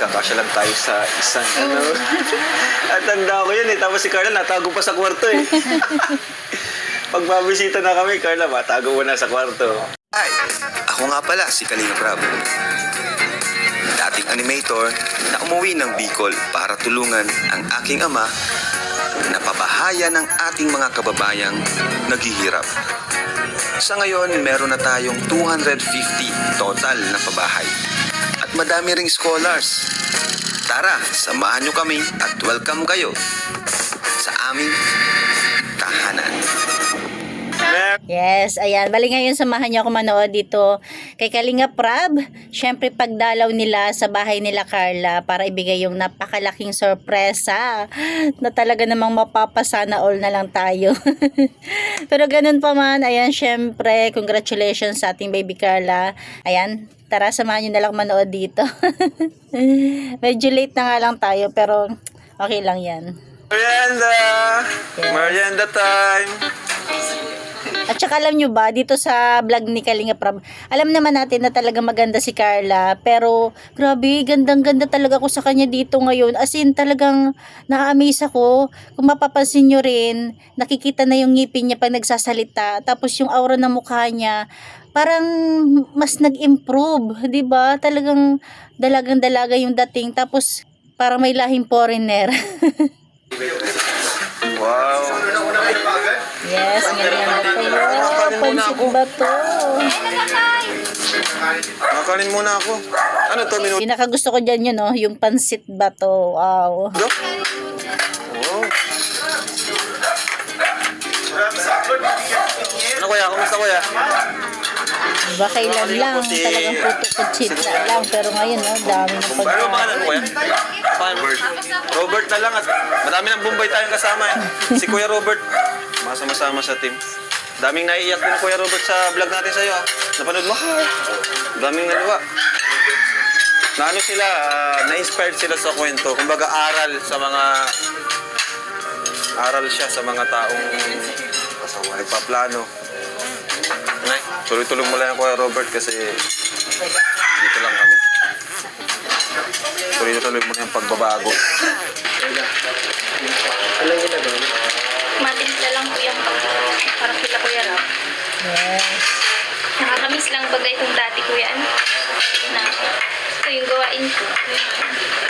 Kakasya lang tayo sa isang At tanda ko yun eh. Tapos si Carla natago pa sa kwarto eh. Pag mabisita na kami, Carla, matago mo na sa kwarto. Ay, ako nga pala si Kalinga Prab. Dating animator na umuwi ng Bicol para tulungan ang aking ama na pabahaya ng ating mga kababayang naghihirap. Sa ngayon, meron na tayong 250 total na pabahay. At madami ring scholars. Tara, samahan nyo kami at welcome kayo sa aming tahanan. Yes, ayan. Bali ngayon samahan niyo ako manood dito kay Kalinga Prab. Siyempre pagdalaw nila sa bahay nila Carla para ibigay yung napakalaking sorpresa na talaga namang mapapasana all na lang tayo. Pero ganun pa man, ayan, siyempre congratulations sa ating baby Carla. Ayan, tara samahan niyo na lang manood dito. Medyo late na nga lang tayo pero okay lang yan. Merienda! Yes. Merienda time! At saka alam nyo ba, dito sa vlog ni Kalinga Prab, alam naman natin na talaga maganda si Carla, pero grabe, gandang-ganda talaga ako sa kanya dito ngayon. As in, talagang na-amaze ako. Kung mapapansin nyo rin, nakikita na yung ngipin niya pag nagsasalita, tapos yung aura ng mukha niya, parang mas nag-improve, 'di ba? Talagang dalagang-dalaga yung dating, tapos parang may lahing foreigner. Wow! Yes, ganyan na tayo. Pansit ba to? Makakalin muna ako. Ano to, minuto? Pinakagusto ko dyan yun, no? Yung pansit ba to? Wow. Wow! Ano kuya? Kumusta kuya? Diba kailan lang, talagang puto-kutsita lang. Pero ngayon, no? Dami na Ano ba pangalan mo pagkain. kuya? Robert na lang at madami ng Bombay tayong kasama eh. Si Kuya Robert, masama-sama sa team. Daming naiiyak din Kuya Robert sa vlog natin sa'yo. Napanood mo? Daming naluwa. Na ano sila, na-inspired sila sa kwento. Kumbaga aral siya sa mga taong nagpaplano. Nay, tuloy-tuloy mo lang Kuya Robert kasi dito lang kami. Tuloy-tuloy mo na yung pagbabago. Matimpla lang po yung parang kila Kuya Rap. Yes. Nakakamiss lang bagay kung dati ko yan. Na ito yung gawain ko.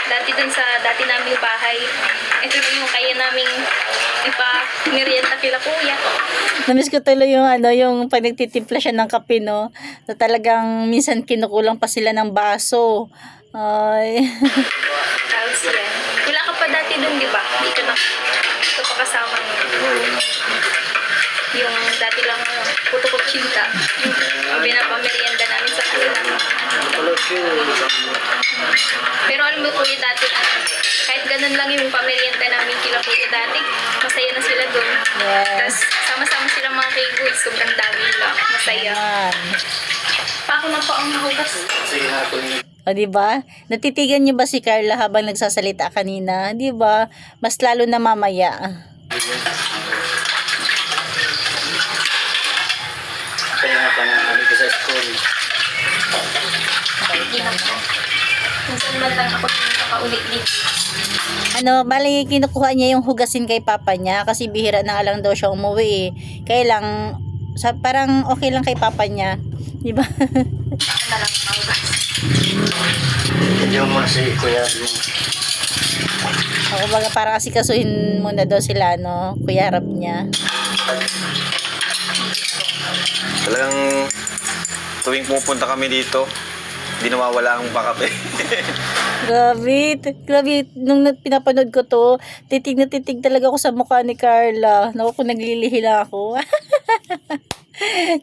Dati dun sa dati naming bahay. Ito na yung kaya naming ipa-merienda kila Kuya. Namiss ko tuloy yung yung pag nagtitimpla siya ng kape, no? Na talagang minsan kinukulang pa sila ng baso. Ay. Tapos yan. Wala ka pa dati dun, di ba? Hindi ka na ito pa kasama yung dati lang puto-kutsinta. Yung binapamerienda namin sa kanila. Pero alam mo Kuya dati, kahit ganun lang yung pamerienda namin kila Kuya dati, masaya na sila dun. Yes. Tapos sama-sama sila mga kay-boys, sobrang dami nila. Masaya. Ayan. Pa ako na po ang nahugas. O, diba? Natitigan niyo ba si Carla habang nagsasalita kanina? Diba? Mas lalo na mamaya. Kaya nga pa nang kami sa school. Minsan man lang ako nakaulit dito. Bali kinukuha niya yung hugasin kay papa niya kasi bihira na nga lang daw siya umuwi. Kaya lang, parang okay lang kay papa niya. Diba? Na lang mahugas. Hindi mo si Kuya mo. Ako baga parang asikasuhin muna daw sila, no? Kuya harap niya. Talagang tuwing pumupunta kami dito, hindi nawawala ang pakape. Grabe, nung pinapanood ko to, titig na titig talaga ako sa mukha ni Carla. Naku, kung naglilihi lang ako.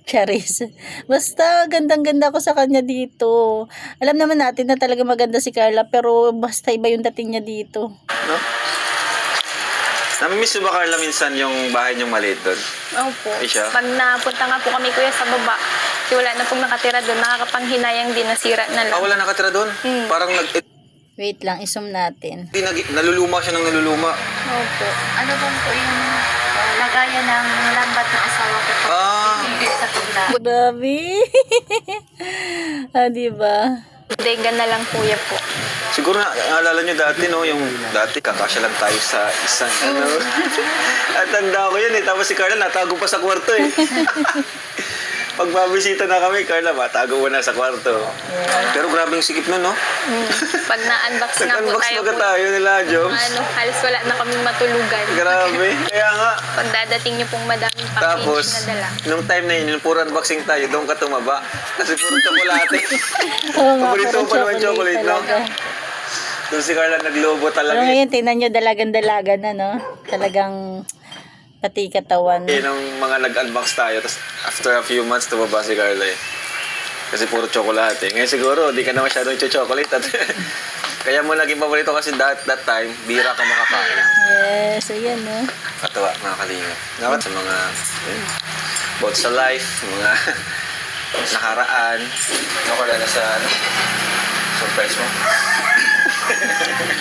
Charis. Basta, gandang-ganda ako sa kanya dito. Alam naman natin na talaga maganda si Carla, pero basta iba yung dating niya dito. No? Namimiss mo ba Carla minsan yung bahay niyong maliit doon? Opo. Ay, siya? Pag napunta nga po kami Kuya sa baba, kasi wala na pong nakatira doon, nakakapanghinayang din, nasira na lang. Wala nakatira doon? Parang Wait lang, isum natin. naluluma siya ng naluluma. Opo. Ano bang po yung lagayan ng lambat ng asawa ko po? Hindi sa tunda. Grabe. Diba? Dega na lang Kuya po. Siguro naalala nyo dati, no? Yung dati, kakasya lang tayo sa isang, At tanda ko yun eh. Tapos si Carla natago pa sa kwarto eh. Pag babisita na kami, Carla, matago mo na sa kwarto. Pero grabing sikip nun, no? Pag na-unbox nga po Nag-unbox tayo baga po, tayo nila, Joms. halos wala na kaming matulugan. Grabe. Kaya nga. Pag dadating niyo pong madaming Tapos, package na dala. nung time na yun, yung puro unboxing tayo, doon ka tumaba. Kasi puro tsokolate. Oo nga, Paborito puro mo pa naman chocolate, no? talaga. Doon si Carla naglobo talaga. Pero eh. ngayon, tingnan nyo, dalagan-dalaga na, no? Talagang pati katawan. Eh, nung mga nag-unbox tayo, tapos after a few months, tumaba si Carla eh. Kasi puro tsokolate. Ngayon siguro, di ka na masyadong chocolate. At kaya mo naging paborito kasi that time, bira ka makakain. Yes, ayan, no? Katawa, mga kalingap. Dapat sa mga, about sa life, mga nakaraan. Ako na sa, surprise mo.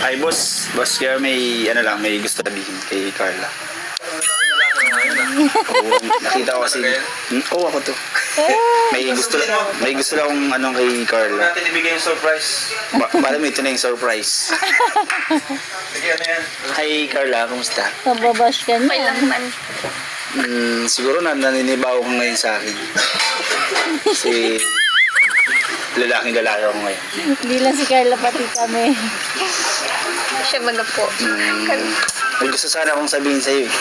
Ay, boss. Boss, kaya may, may gusto sabihin kay Carla. Oo, nakita ko kasi. Oo, ako to. May gusto lang akong kay Carla. Natin ibigay yung surprise. Bala mo, ito na yung surprise. Sige, ano yan? Hi, Carla. Kumusta? Mababash ka Okay niya. lang man. Siguro naninibaw ko ngayon sa akin. Kasi lalaking lalaki ako ngayon. Hindi lang si Carla, pati kami. Siya baga po. May gusto sana akong sabihin sa'yo eh.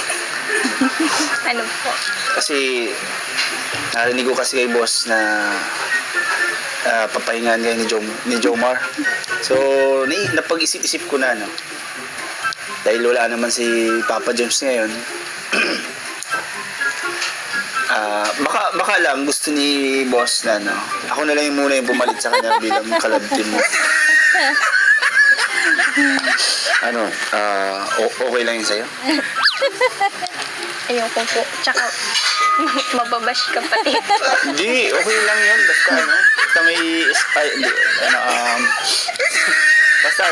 Ano po? Kasi narinig ko kasi kay boss na papahingaan kayo ni Jomar. So, napag-isip-isip ko na, no? Dahil wala naman si Papa James ngayon. Baka lang gusto ni boss na, no? Ako na lang yung muna yung pumalit sa kanya bilang kalab team mo. Okay lang yun sa'yo? Ayoko po. Tsaka, mababash ka pati. Hindi, okay lang yan. Basta may, basta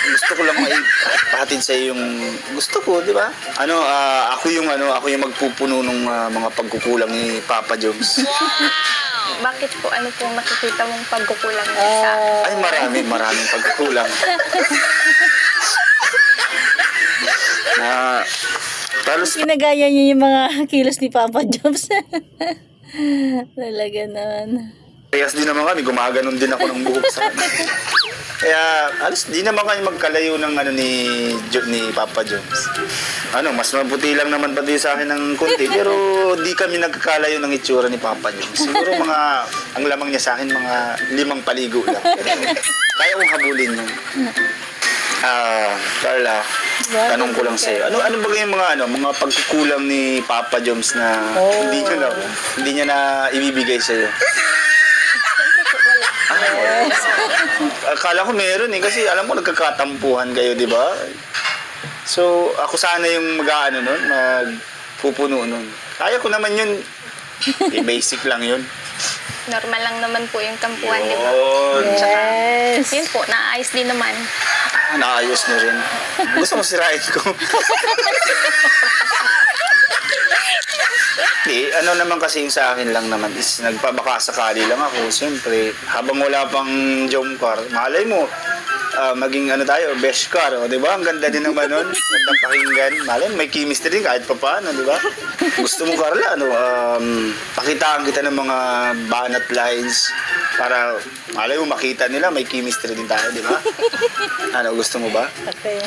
gusto ko lang maipahatid sa yung gusto ko, di ba? Ako yung magpupuno ng mga pagkukulang ni Papa Jones. Bakit po? Ano pong nakikita mong pagkukulang niya sa... Ay, maraming pagkukulang. Talos Ginagaya niyo yung mga kilos ni Papa Jobs. Talaga naman. Kaya di naman kami, gumaganon din ako ng buhok sa kanya. Kaya, di naman kami magkalayo ng ni Papa Jones. Mas mabuti lang naman pati sa akin ng konti, pero di kami nagkakalayo ng itsura ni Papa Jones. Siguro ang lamang niya sa akin, mga 5 paligo lang. Kaya kong habulin yun. Carla, tanong ko lang sa'yo. Ano ba yung mga pagkukulang ni Papa Jones na hindi niya na ibibigay sa'yo? Akala ko meron eh, kasi alam mo nagkakatampuhan kayo, di ba? So, ako sana yung magpupuno nun. Kaya ko naman yun. Basic lang yun. Normal lang naman po yung tampuhan, di ba? Yes. Yun po, naayos din naman. Naayos mo rin. Gusto mo sirain ko. Naman kasi yung sa akin lang naman is nagpabaka sakali lang ako. Siyempre, habang wala pang Jomcar, malay mo, maging tayo, best car, di ba? Ang ganda din naman nun. Gandang pakinggan. Malay mo, may chemistry din kahit pa paano, di ba? Gusto mo, Carla, pakitaan kita ng mga banat lines para malay mo makita nila, may chemistry din tayo, di ba? Gusto mo ba? Okay.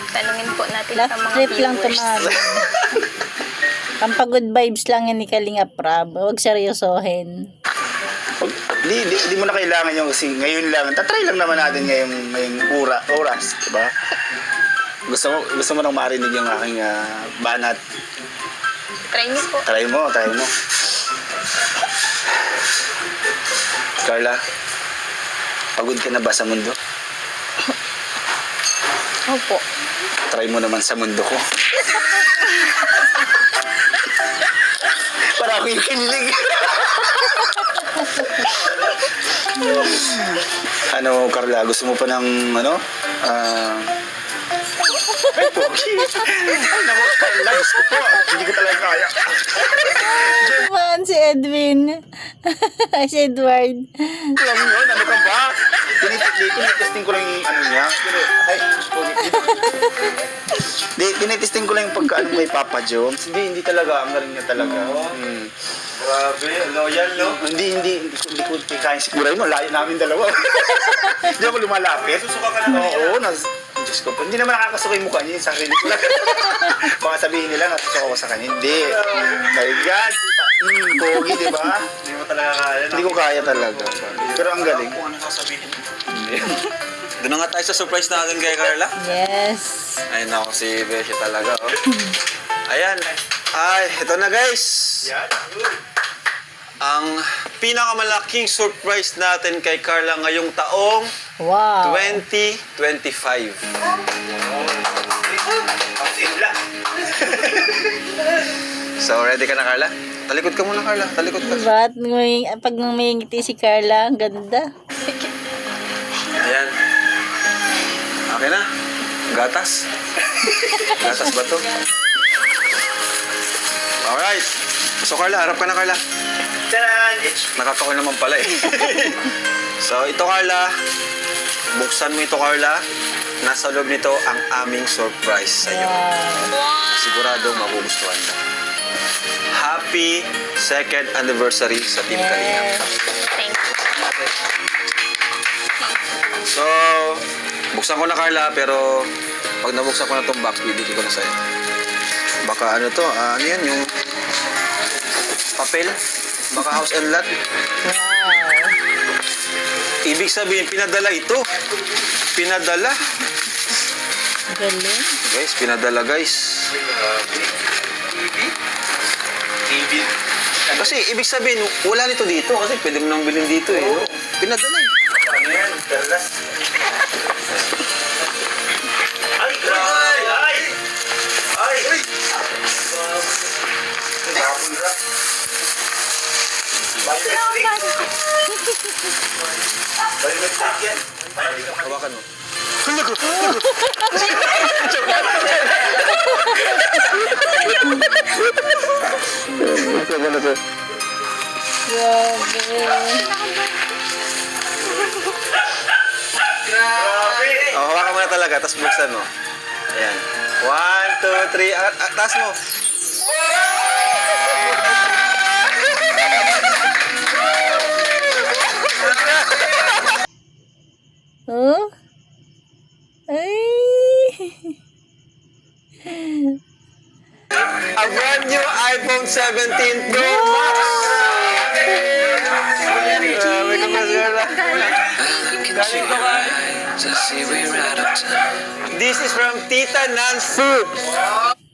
Tanungin po natin Last sa mga trip lang viewers. tumama. Pampagod vibes lang yan ni Kalinga Prab. Huwag seryosohin. Di mo na kailangan yung kasi ngayon lang. Tatry lang naman natin ngayong oras, di ba? Gusto mo nang marinig yung aking banat. Try niyo po. Try mo. Carla, pagod ka na ba sa mundo? Opo. Try mo naman sa mundo ko. Para ako yung kinilig. Carla, gusto mo pa ng ay, pogi. Ay, naku, Carla, gusto ko po. Hindi ko talaga kaya. Man, si Edwin. Ay, si Edward. Alam yun, ano ka ba? tinitesting ko lang yung ano niya. Pero, ay, tinitesting ko lang yung pagkaano may Papa Jones. Hindi talaga. Ang galing niya talaga. Grabe, loyal, no? Hindi ko kaya sigurahin mo. Layo namin dalawa. Hindi ako lumalapit. Susuka ka na Oo, Diyos ko po. Hindi naman nakakasuka yung mukha niya, yung sarili ko lang. Baka sabihin nila, natusuka ko sa kanya. Hindi. My God. Pogi, di ba? Hindi mo talaga kaya. Hindi ko kaya talaga. Pero ang galing. Kung ano sasabihin mo. Doon na nga tayo sa surprise natin kay Carla. Yes. Ay, naku, si Beshi talaga, oh. Ayan. Ay, ito na, guys. Ang pinakamalaking surprise natin kay Carla ngayong taong Wow. 2025. So, ready ka na, Carla? Talikod ka muna, Carla. Talikod ka. Diba? At pag may ngiti si Carla, ang ganda. Ayan. Okay na. Gatas. Gatas ba to? Alright. So, Carla, harap ka na, Carla. Taran! Nakakawal naman pala eh. So, ito, Carla. Buksan mo ito, Carla. Nasa loob nito ang aming surprise sa iyo. Wow. Sigurado magugustuhan ka. Happy 2nd anniversary sa Team Kalingap. Yes. Thank you. So, buksan ko na, Carla, pero pag nabuksan ko na itong box, bibigay ko na sa'yo. Baka ano to, ano yan, yung papel? Baka house and lot? Wow. Ibig sabihin, pinadala ito. Pinadala. Galing. Guys, pinadala, guys. Kasi, ibig sabihin, wala nito dito. Kasi pwede mo nang bilhin dito eh. No? Pinadala eh. Ano yan? Dalas. Ay! Ay! Ay! Ay! Ay! Tapon ka. Balimitrik yan. Hawakan mo. Grabe. Oh, hawakan mo na talaga, tapos buksan mo. Ayan. 1, 2, 3. Taas mo. Oh? Ay. A brand new iPhone 17 Pro Max! Grabe ka, Carla. Galing ko ka. This is from Tita Nancy.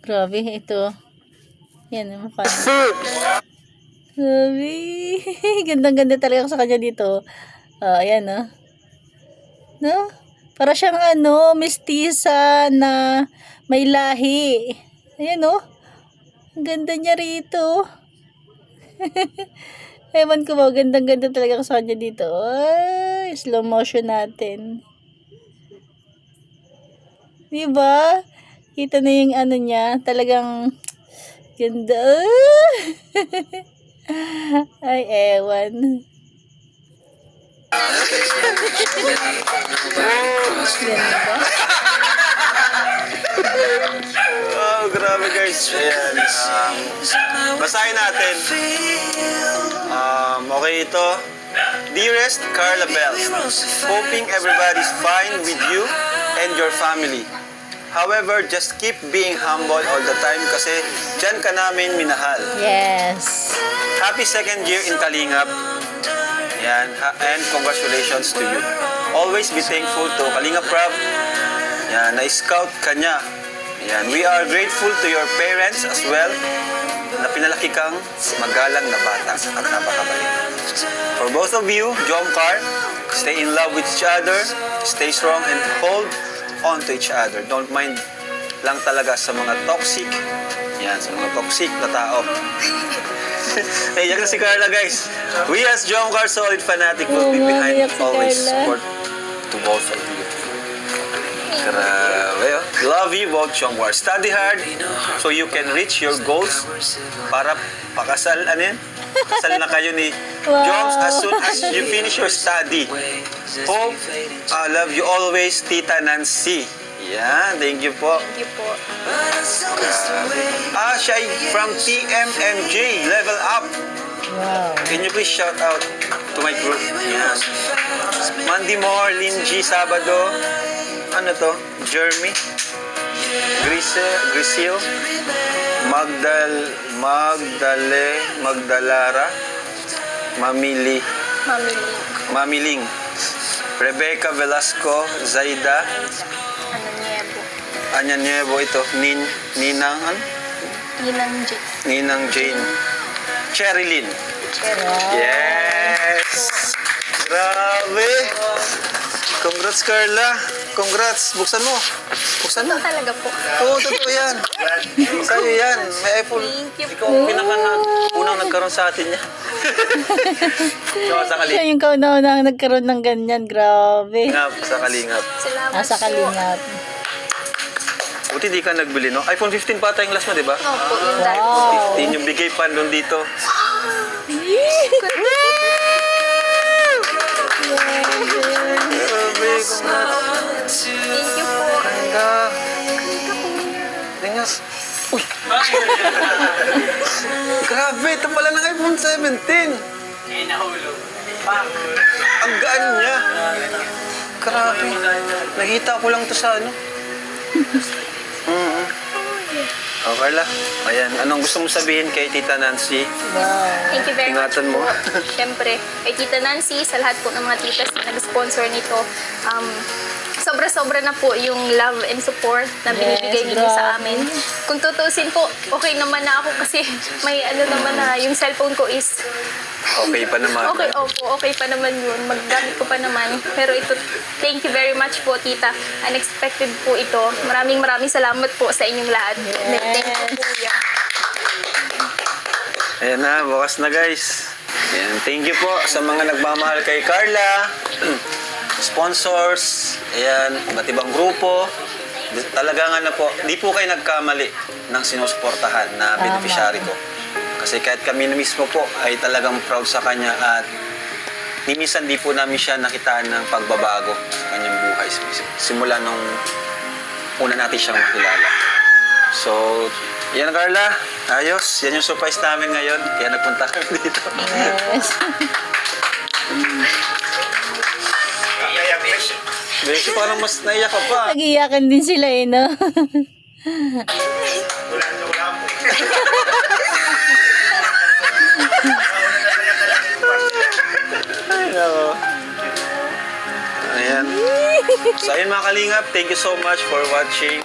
Grabe, ito. Yan, ang mukha niya. Grabe. Gandang-ganda talaga ako sa kanya dito. Ayan, no? No? Para siyang mestiza na may lahi. Ayan, no? Ang ganda niya rito. Ewan ko ba, gandang-ganda talaga ako sa kanya dito. Ay, slow motion natin. Diba? Kita na yung niya, talagang ganda. Ay, ewan. Ganda. Oh, grabe guys. Ayan. Basahin natin. Okay ito. Dearest Carla Bells, hoping everybody's fine with you and your family. However, just keep being humble all the time kasi dyan ka namin minahal. Yes. Happy 2nd year in Kalingap. Yan. And congratulations to you. Always be thankful to Kalingap Prab. Yan. Na-scout ka niya. Yan. We are grateful to your parents as well na pinalaki kang magalang na bata at napakabait. For both of you, Jomcar, stay in love with each other, stay strong and hold on to each other. Don't mind lang talaga sa mga toxic. Yan, sa mga toxic na tao. Naiyak na si Carla, guys. We as Jomcar Solid Fanatic will be behind naiyak si always Carla. support to both of you. Grabe, oh. Love you both, Jomcar. Study hard so you can reach your goals para pakasal, ano yan? Kasal na kayo ni Wow. Joms, as soon as you finish your study. Hope, love you always, Tita Nancy. Yan, thank you po. Thank you po. Siya ay from TMMJ, Level Up. Wow. Can you please shout out to my group? Yan. Mandy Moore, Lynn G, Sabado. Ano to? Jeremy. Grisil. Magdalara. Mamili. Mamiling. Rebecca Velasco, Zaida. Ano niya po? Anya Nuevo ito. Ninang Jane. Cherilyn. Yes! Grabe! Congrats, Carla. Congrats. Buksan mo. Talaga po. Oo, totoo yan. Sa'yo yan. May iPhone. Thank you Ikaw ang unang nagkaroon sa atin niya. So, sa Siya kalingap. yung kauna-unang nagkaroon ng ganyan. Grabe. Sa kalingap. Salamat Sa kalingap. Buti di ka nagbili, no? iPhone 15 pa tayong last mo, di ba? Opo, yung dahil. Wow. 15 yung bigay pa doon dito. Grabe, congrats. Thank you po. Ganda. Tingas. Uy! Grabe, ito pala ng iPhone 17. Ang gaan niya. Grabe. Nakita ko lang to sa ano. Oh, Carla. Ayan. Anong gusto mong sabihin kay Tita Nancy? Wow. Thank you very much Ingatan mo. po. Siyempre, kay Tita Nancy, sa lahat po ng mga titas na nag-sponsor nito, sobra-sobra na po yung love and support na binibigay Yes, ninyo sa grabe. amin. Kung tutusin po, okay naman na ako kasi may ano naman na yung cellphone ko is Okay pa naman. okay, opo, okay pa naman yun. Maggamit ko pa naman. Pero ito, thank you very much po, Tita. Unexpected po ito. Maraming salamat po sa inyong lahat. Thank you, Kuya. Ayan na, bukas na guys. Ayan, thank you po sa mga nagmamahal kay Carla. Sponsors. Ayan, iba't ibang grupo. Talaga nga na po, di po kayo nagkamali ng sinusuportahan na beneficiary ko. Kasi kahit kami mismo po ay talagang proud sa kanya at minsan di po namin siya nakitaan ng pagbabago sa kanyang buhay. Simula nung una natin siyang makilala. So, yan Carla, ayos. Yan yung surprise namin ngayon. Kaya nagpunta kami dito. Yes. Beshi, parang mas naiyak ka pa. Nag-iyakan din sila eh, no? Ay, nako. Ayan. So, ayun mga kalingap, thank you so much for watching.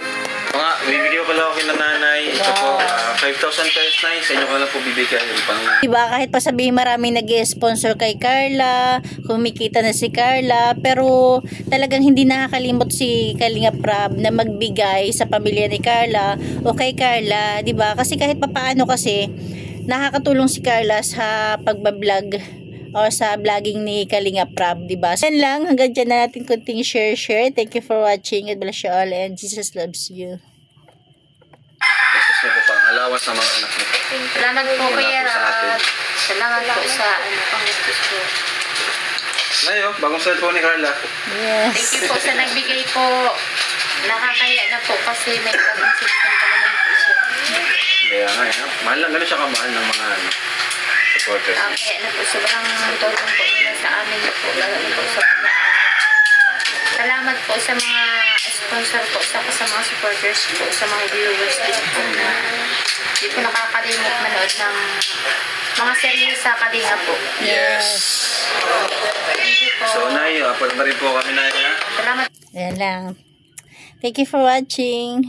Mga, bibigyan ko pala ako kay nanay. Ito po, 5,000 pesos na yun. Sa inyo ko lang po bibigyan. Yung pang... Diba, kahit pa sabihin maraming nag-sponsor kay Carla, kumikita na si Carla, pero talagang hindi nakakalimot si Kalinga Prab na magbigay sa pamilya ni Carla o kay Carla, diba? Kasi kahit papaano kasi, nakakatulong si Carla sa pagbablog o sa vlogging ni Kalinga Prab, diba? So, yan lang, hanggang dyan na natin kunting share. Thank you for watching. God bless you all and Jesus loves you. Tapos niyo po pang alawas ng mga anak niyo. Salamat po Kuya Salamat po sa atin. Rab. Salamat po sa pang-gastos po. Ngayon, bagong cellphone ni Carla. Yes. Thank you po sa nagbigay po. Nakakaya na po kasi may bagong system pa naman po siya. Kaya nga, mahal lang ganun siya kamahal ng mga supporters. Kaya na po sobrang tulong po nila sa amin po. Lalo na po sa pag-aaral. Salamat po sa mga sponsor po sa mga supporters po, sa mga viewers din po na hindi po nakakalimot manood ng mga serye sa Kalinga po. Yes. Thank you po. So, Nay, upload na rin po kami na Salamat. Yan lang. Thank you for watching.